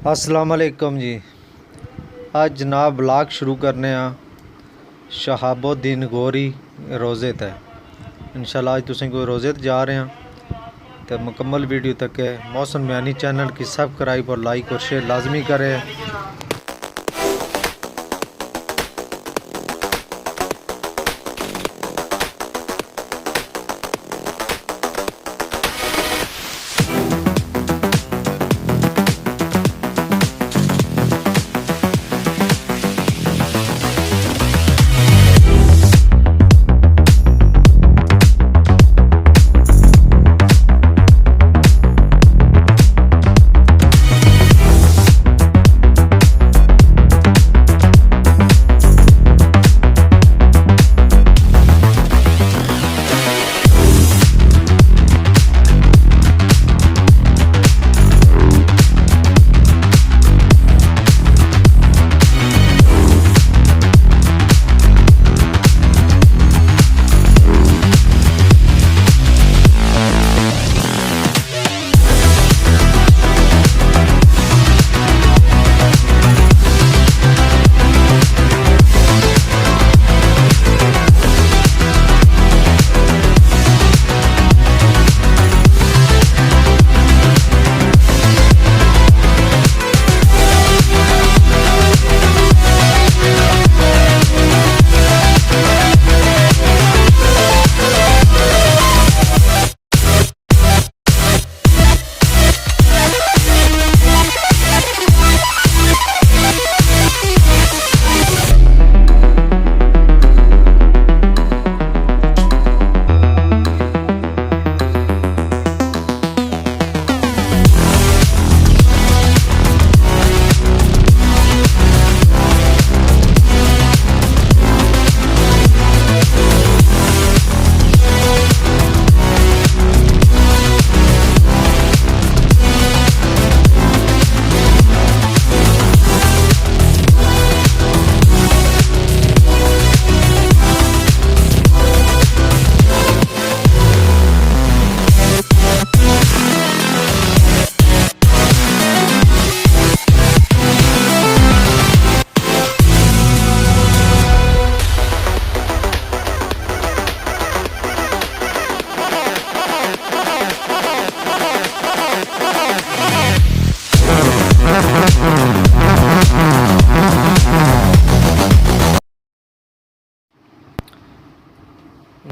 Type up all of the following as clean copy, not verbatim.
अस्सलाम वालेकुम जी। आज जनाब ब्लॉग शुरू करने शहाबुद्दीन घोरी रोज़े ते इंशाल्लाह आज तुसें कोई रोज़े ते जा रहे हैं तो मुकम्मल वीडियो तक है। मोहसिन मियानी चैनल की सब्सक्राइब और लाइक और शेयर लाजमी करें।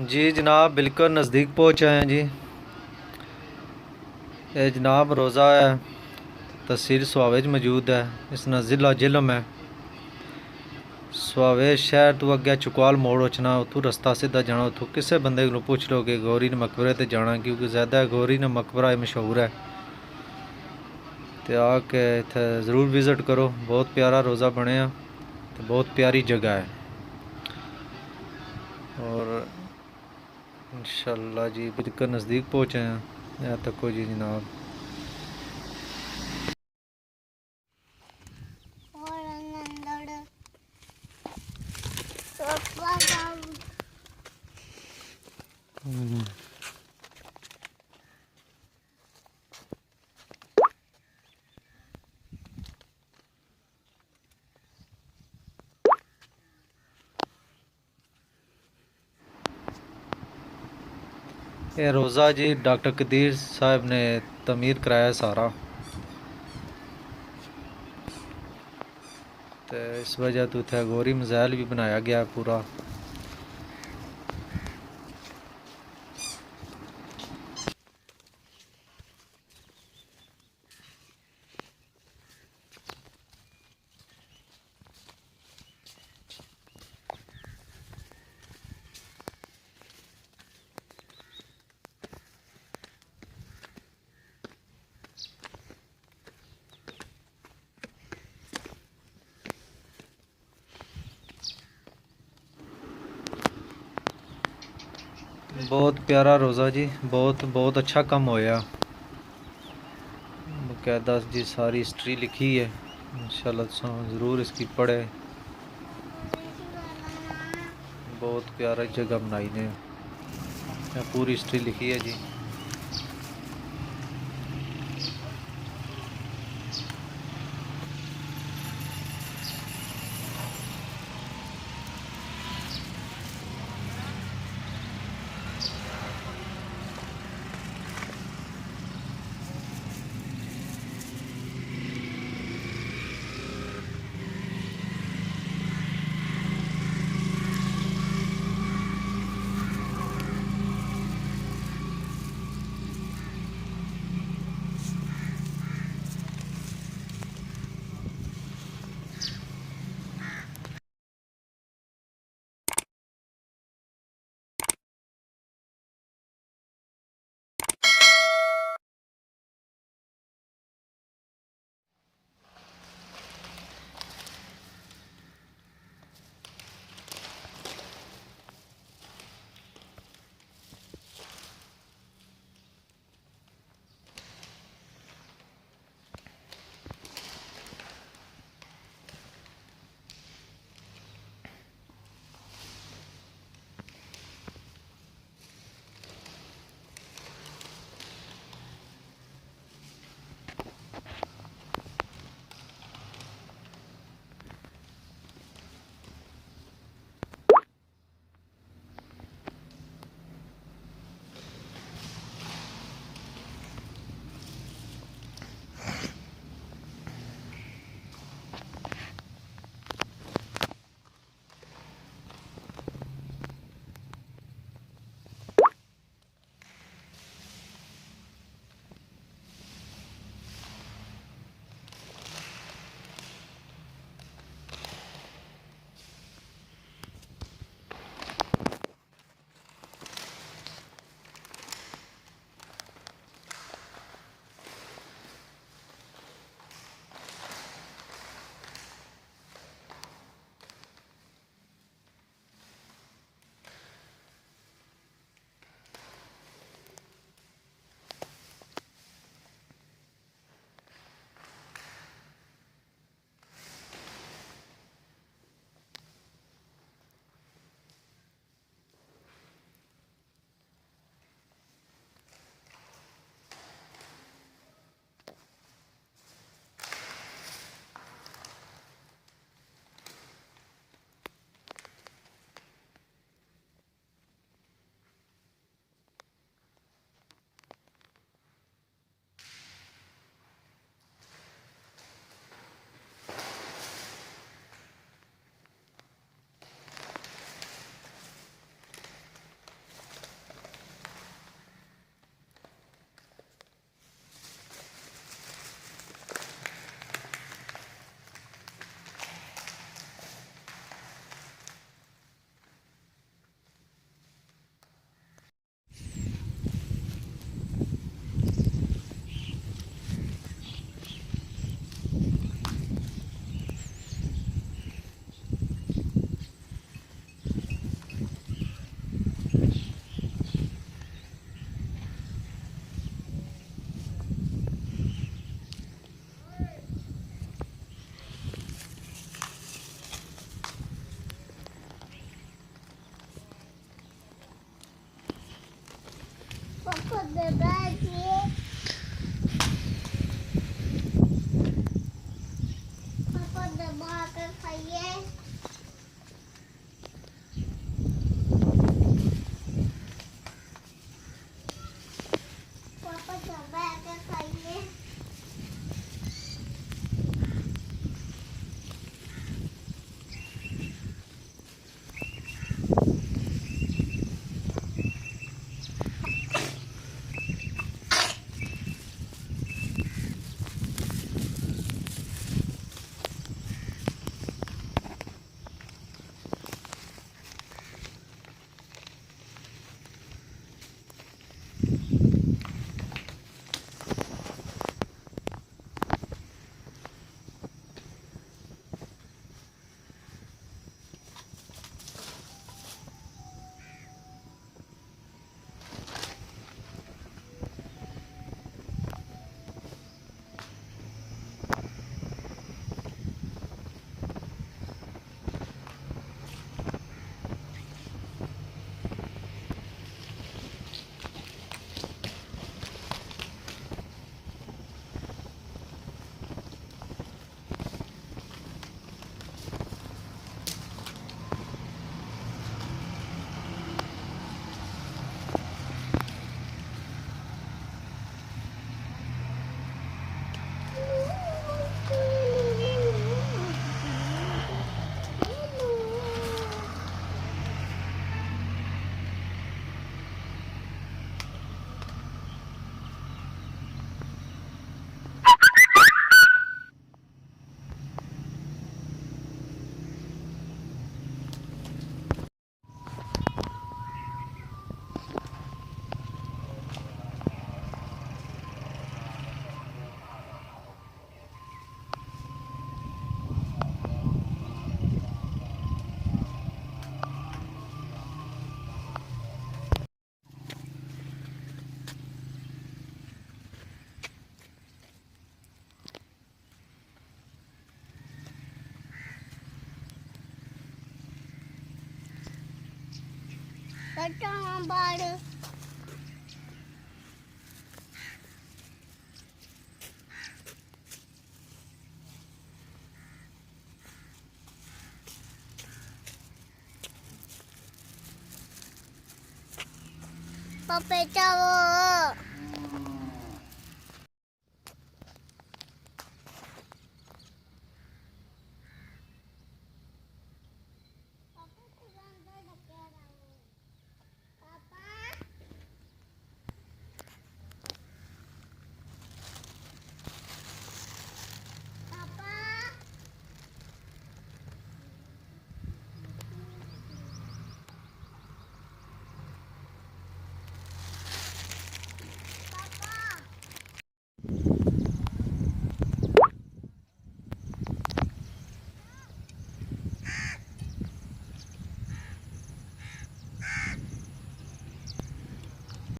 जी जनाब बिल्कुल नज़दीक पहुँचे हैं जी। ये जनाब रोज़ा है, तहसील सौहावः मौजूद है, इसना ज़िला जहलम है। सौहावः शहर तो अगे चुकवाल मोड़ उचना, उतू रस्ता सीधा जाना। उतू किसी बंदे को पूछ लो कि घोरी ने मकबरे ते जाना, क्योंकि ज़्यादा घोरी ने मकबरा मशहूर है। तो आके इत्थे ज़रूर विज़िट करो। बहुत प्यारा रोज़ा बनया तो बहुत प्यारी जगह है। और इंशाल्लाह जी बिल्कुल नज़दीक पहुँचे हैं। यहाँ तक जी जनाब ये रोज़ा जी डॉक्टर कदीर साहब ने तमीर कराया सारा, तो इस वजह तो इतना गौरी मज़ैल भी बनाया गया पूरा। बहुत प्यारा रोज़ा जी, बहुत अच्छा काम होया। बकायदा जी सारी हिस्ट्री लिखी है, इंशाल्लाह ज़रूर इसकी पढ़े। बहुत प्यारा जगह बनाई ने, पूरी हिस्ट्री लिखी है जी। Papai tahu.